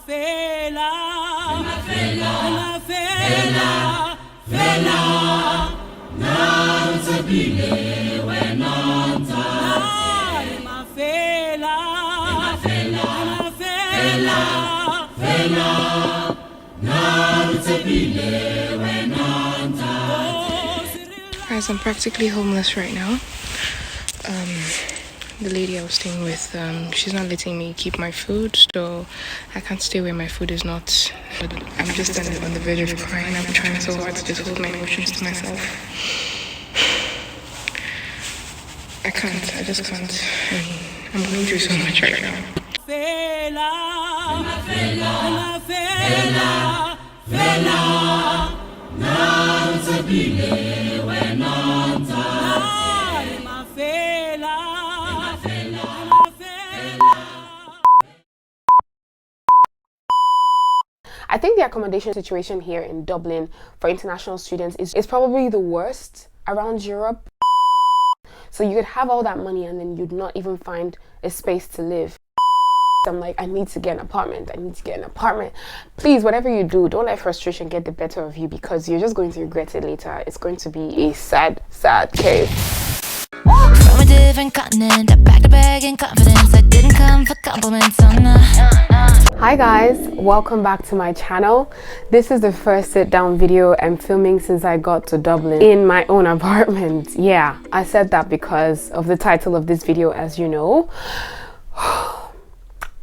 Guys, I'm practically homeless right now. The lady I was staying with, she's not letting me keep my food, so I can't stay where my food is not. I'm just on the verge of crying. I'm trying so hard to just hold my emotions to myself. I can't. I just can't. I'm going through so much right now. I think the accommodation situation here in Dublin for international students is probably the worst around Europe. So you could have all that money and then you'd not even find a space to live. I'm like, I need to get an apartment. I need to get an apartment. Please, whatever you do, don't let frustration get the better of you because you're just going to regret it later. It's going to be a sad, sad case. From a different continent, I packed a bag in confidence. I didn't come for compliments, oh no. Hi guys, welcome back to my channel. This is the first sit down video I'm filming since I got to Dublin in my own apartment. Yeah, I said that because of the title of this video, as you know.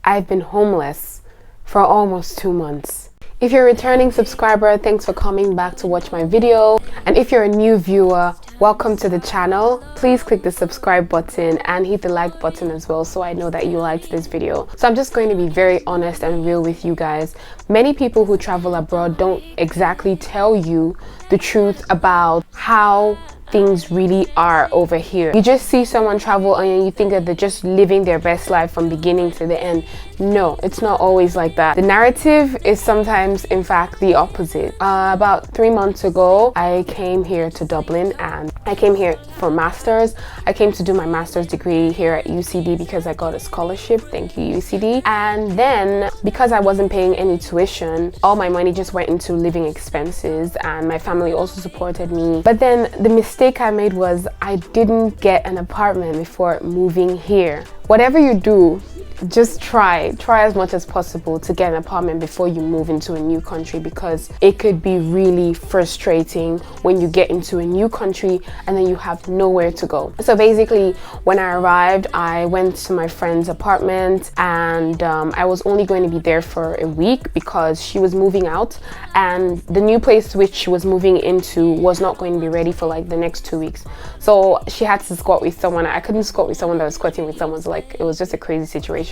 I've been homeless for almost 2 months. If you're a returning subscriber, thanks for coming back to watch my video. And if you're a new viewer, welcome to the channel. Please click the subscribe button and hit the like button as well so I know that you liked this video. So I'm just going to be very honest and real with you guys. Many people who travel abroad don't exactly tell you the truth about how things really are over here. You just see someone travel and you think that they're just living their best life from beginning to the end. No, it's not always like that. The narrative is sometimes, in fact, the opposite. About 3 months ago, I came here to Dublin and I came here for masters. I came to do my master's degree here at UCD because I got a scholarship. Thank you, UCD. And then because I wasn't paying any tuition, all my money just went into living expenses and my family also supported me. But then the mistake I made was I didn't get an apartment before moving here. Whatever you do, just try as much as possible to get an apartment before you move into a new country because it could be really frustrating when you get into a new country and then you have nowhere to go. So basically, when I arrived, I went to my friend's apartment and I was only going to be there for a week because she was moving out and the new place which she was moving into was not going to be ready for like the next 2 weeks. So she had to squat with someone. I couldn't squat with someone that was squatting with someone, so like it was just a crazy situation.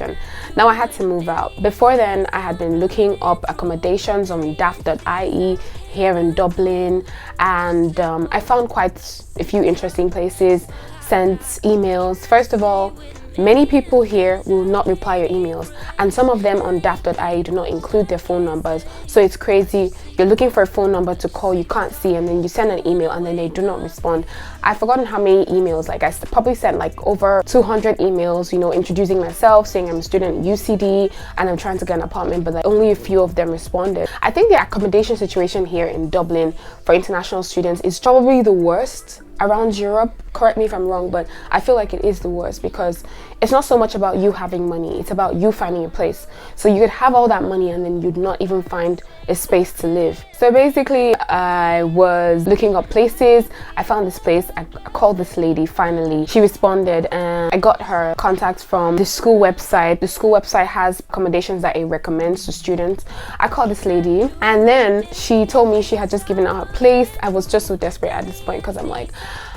Now I had to move out. Before then, I had been looking up accommodations on daft.ie here in Dublin and I found quite a few interesting places, sent emails. First of all, many people here will not reply your emails and some of them on daft.ie do not include their phone numbers. So it's crazy. You're looking for a phone number to call, you can't see, and then you send an email and then they do not respond. I've forgotten how many emails, like I probably sent like over 200 emails, you know, introducing myself, saying I'm a student at UCD and I'm trying to get an apartment, but like only a few of them responded. I think the accommodation situation here in Dublin for international students is probably the worst around Europe. Correct me if I'm wrong, but I feel like it is the worst because it's not so much about you having money, it's about you finding a place. So you could have all that money and then you'd not even find a space to live. So basically, I was looking up places. I found this place. I called this lady finally. She responded and I got her contacts from the school website. The school website has accommodations that it recommends to students. I called this lady and then she told me she had just given out her place. I was just so desperate at this point because I'm like,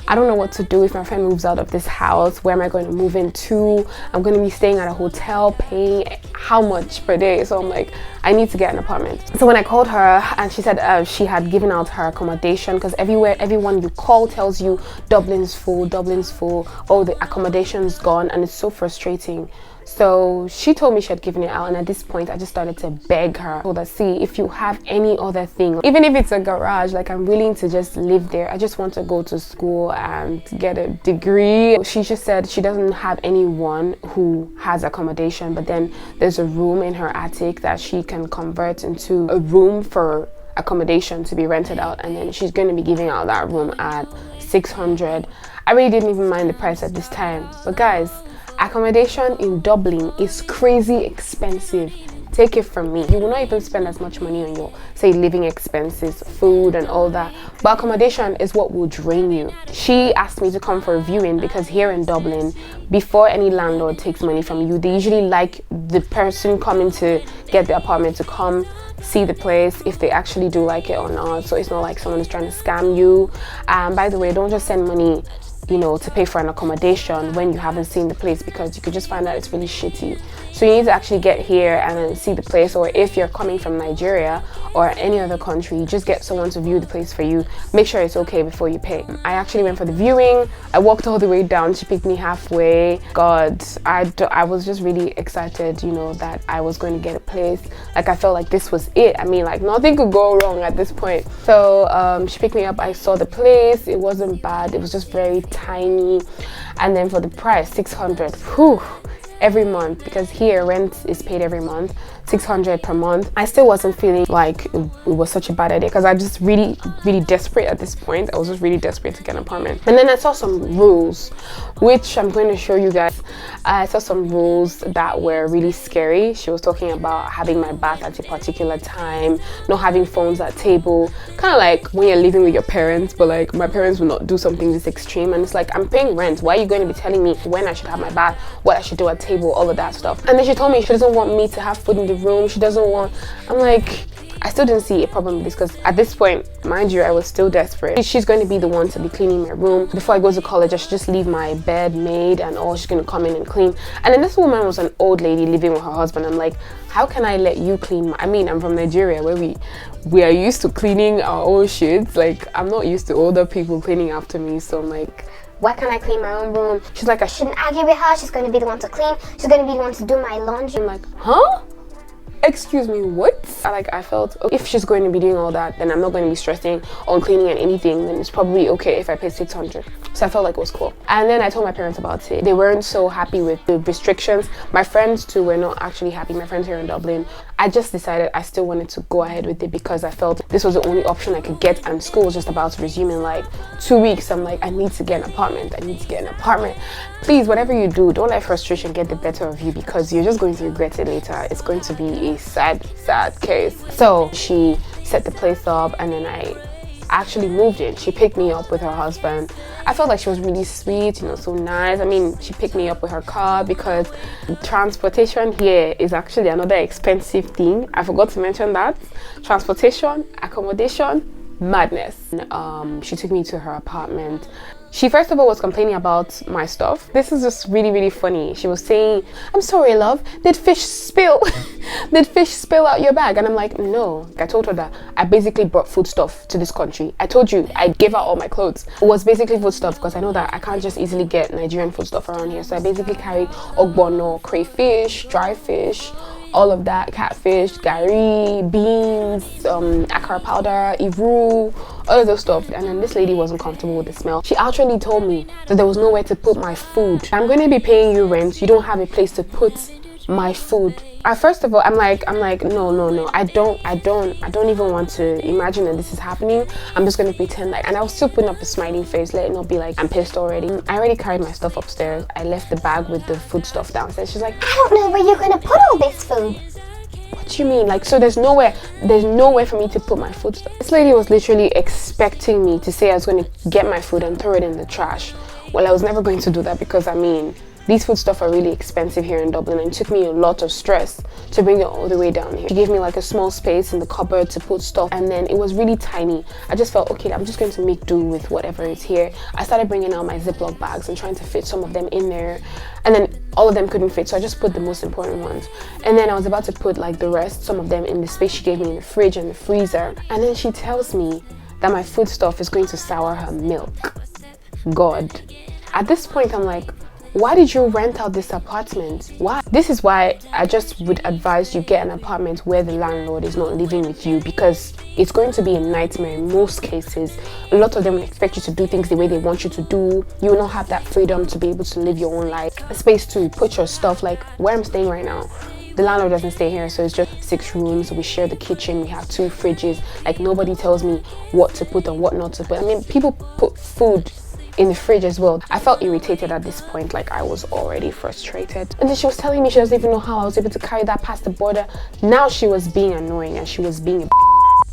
I don't know what to do if my friend moves out of this house. Where am I going to move into? I'm going to be staying at a hotel, paying how much per day? So I'm like, I need to get an apartment. So when I called her and she said she had given out her accommodation because everyone you call tells you Dublin's full, oh, the accommodation's gone, and it's so frustrating. So she told me she had given it out, and at this point I just started to beg her. I told her, see, if you have any other thing, even if it's a garage, like I'm willing to just live there. I just want to go to school and get a degree. She just said she doesn't have anyone who has accommodation, but then there's a room in her attic that she can convert into a room for accommodation to be rented out, and then she's going to be giving out that room at 600. I really didn't even mind the price at this time, but guys, accommodation in Dublin is crazy expensive. Take it from me, you will not even spend as much money on your, say, living expenses, food and all that, but accommodation is what will drain you. She asked me to come for a viewing because here in Dublin, before any landlord takes money from you, they usually like the person coming to get the apartment to come see the place if they actually do like it or not. So it's not like someone is trying to scam you. By the way, don't just send money, you know, to pay for an accommodation when you haven't seen the place, because you could just find out it's really shitty. So you need to actually get here and then see the place, or if you're coming from Nigeria or any other country, just get someone to view the place for you. Make sure it's okay before you pay. I actually went for the viewing. I walked all the way down. She picked me halfway. God, I was just really excited, you know, that I was going to get a place. Like I felt like this was it. I mean, like nothing could go wrong at this point. So she picked me up. I saw the place. It wasn't bad. It was just very tiny. And then for the price, 600. Whew. Every month, because here rent is paid every month, 600 per month. I still wasn't feeling like it was such a bad idea, because I just really desperate at this point. I was just really desperate to get an apartment. And then I saw some rules, which I'm going to show you guys. I saw some rules that were really scary. She was talking about having my bath at a particular time, not having phones at table, kind of like when you're living with your parents, but like my parents will not do something this extreme, and it's like, I'm paying rent. Why are you going to be telling me when I should have my bath, what I should do at table, all of that stuff? And then she told me she doesn't want me to have food in the room. She doesn't want, I'm like, I still didn't see a problem with this, because at this point, mind you, I was still desperate. She's going to be the one to be cleaning my room. Before I go to college, I should just leave my bed made and all. She's going to come in and clean. And then this woman was an old lady living with her husband. I'm like, how can I let you clean I mean, I'm from Nigeria, where we are used to cleaning our own shit. Like, I'm not used to older people cleaning after me. So I'm like, why can't I clean my own room? She's like, I shouldn't argue with her. She's going to be the one to clean. She's going to be the one to do my laundry. I'm like, huh? Excuse me, what? I felt, if she's going to be doing all that, then I'm not going to be stressing on cleaning and anything. Then it's probably okay if I pay 600. So I felt like it was cool. And then I told my parents about it. They weren't so happy with the restrictions. My friends too were not actually happy. My friends here in Dublin. I just decided I still wanted to go ahead with it, because I felt this was the only option I could get, and school was just about to resume in like 2 weeks. I'm like, I need to get an apartment. I need to get an apartment. Please, whatever you do, don't let frustration get the better of you, because you're just going to regret it later. It's going to be a sad case. So she set the place up, and then I actually moved in. She picked me up with her husband. I felt like she was really sweet, you know, so nice. I mean, she picked me up with her car, because transportation here is actually another expensive thing. I forgot to mention that. Transportation, accommodation, madness. She took me to her apartment. She first of all was complaining about my stuff. This is just really funny. She was saying, I'm sorry, love, did fish spill? Did fish spill out your bag? And I'm like, no. I told her that I basically brought food stuff to this country. I told you, I gave out all my clothes. It was basically food stuff, because I know that I can't just easily get Nigerian food stuff around here. So I basically carried ogbono, crayfish, dry fish, all of that, catfish, gari, beans, akara powder, iru, all of those stuff. And then this lady wasn't comfortable with the smell. She actually told me that there was nowhere to put my food. I'm going to be paying you rent. You don't have a place to put my food. First of all, I'm like, no, I don't even want to imagine that this is happening. I'm just gonna pretend like, and I was still putting up a smiling face, let it not be like I'm pissed already. I already carried my stuff upstairs. I left the bag with the food stuff downstairs. She's like, I don't know where you're gonna put all this food. What do you mean? Like, so there's nowhere for me to put my food stuff. This lady was literally expecting me to say I was going to get my food and throw it in the trash. Well, I was never going to do that, because I mean, these food stuff are really expensive here in Dublin, and it took me a lot of stress to bring it all the way down here. She gave me like a small space in the cupboard to put stuff, and then it was really tiny. I just felt, okay, I'm just going to make do with whatever is here. I started bringing out my Ziploc bags and trying to fit some of them in there, and then all of them couldn't fit, so I just put the most important ones. And then I was about to put like the rest, some of them, in the space she gave me in the fridge and the freezer. And then she tells me that my food stuff is going to sour her milk. God. At this point, I'm like, why did you rent out this apartment? Why? This is why I just would advise you get an apartment where the landlord is not living with you, because it's going to be a nightmare in most cases. A lot of them will expect you to do things the way they want you to do. You will not have that freedom to be able to live your own life. A space to put your stuff, like where I'm staying right now. The landlord doesn't stay here, so it's just 6 rooms. We share the kitchen, we have 2 fridges. Like, nobody tells me what to put and what not to put. I mean, people put food in the fridge as well. I felt irritated at this point, like I was already frustrated. And then she was telling me she doesn't even know how I was able to carry that past the border. Now she was being annoying and she was being a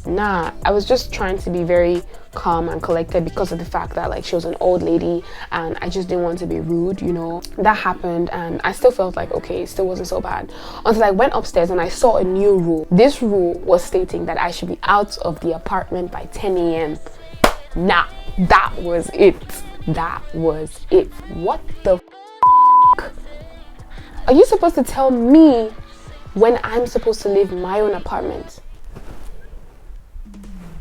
Nah, I was just trying to be very calm and collected because of the fact that like she was an old lady and I just didn't want to be rude, you know. That happened and I still felt like, okay, it still wasn't so bad. Until I went upstairs and I saw a new rule. This rule was stating that I should be out of the apartment by 10 a.m. Nah, that was it. That was it. What the f***? Are you supposed to tell me when I'm supposed to leave my own apartment?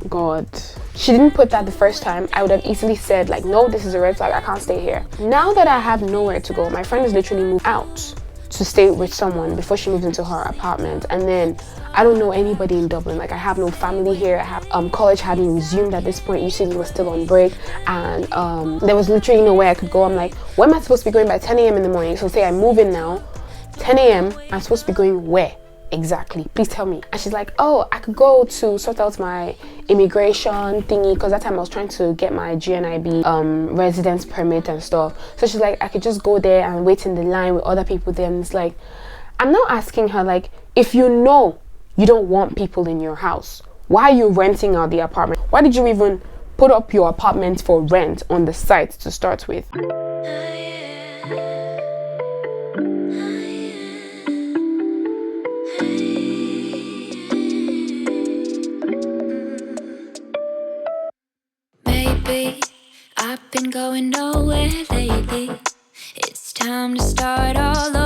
God. She didn't put that the first time. I would have easily said like, no, this is a red flag, I can't stay here. Now that I have nowhere to go, my friend has literally moved out to stay with someone before she moved into her apartment, and then I don't know anybody in Dublin. Like, I have no family here. I have college hadn't resumed at this point. UCD was still on break, and there was literally no way I could go. I'm like, where am I supposed to be going by 10 a.m. in the morning? So say I move in now, 10 a.m. I'm supposed to be going where exactly? Please tell me. And she's like, oh, I could go to sort out my immigration thingy, because that time I was trying to get my GNIB residence permit and stuff. So she's like, I could just go there and wait in the line with other people there. And it's like, I'm now asking her, like, if you know you don't want people in your house, why are you renting out the apartment? Why did you even put up your apartment for rent on the site to start with? Maybe I've been going nowhere lately. It's time to start all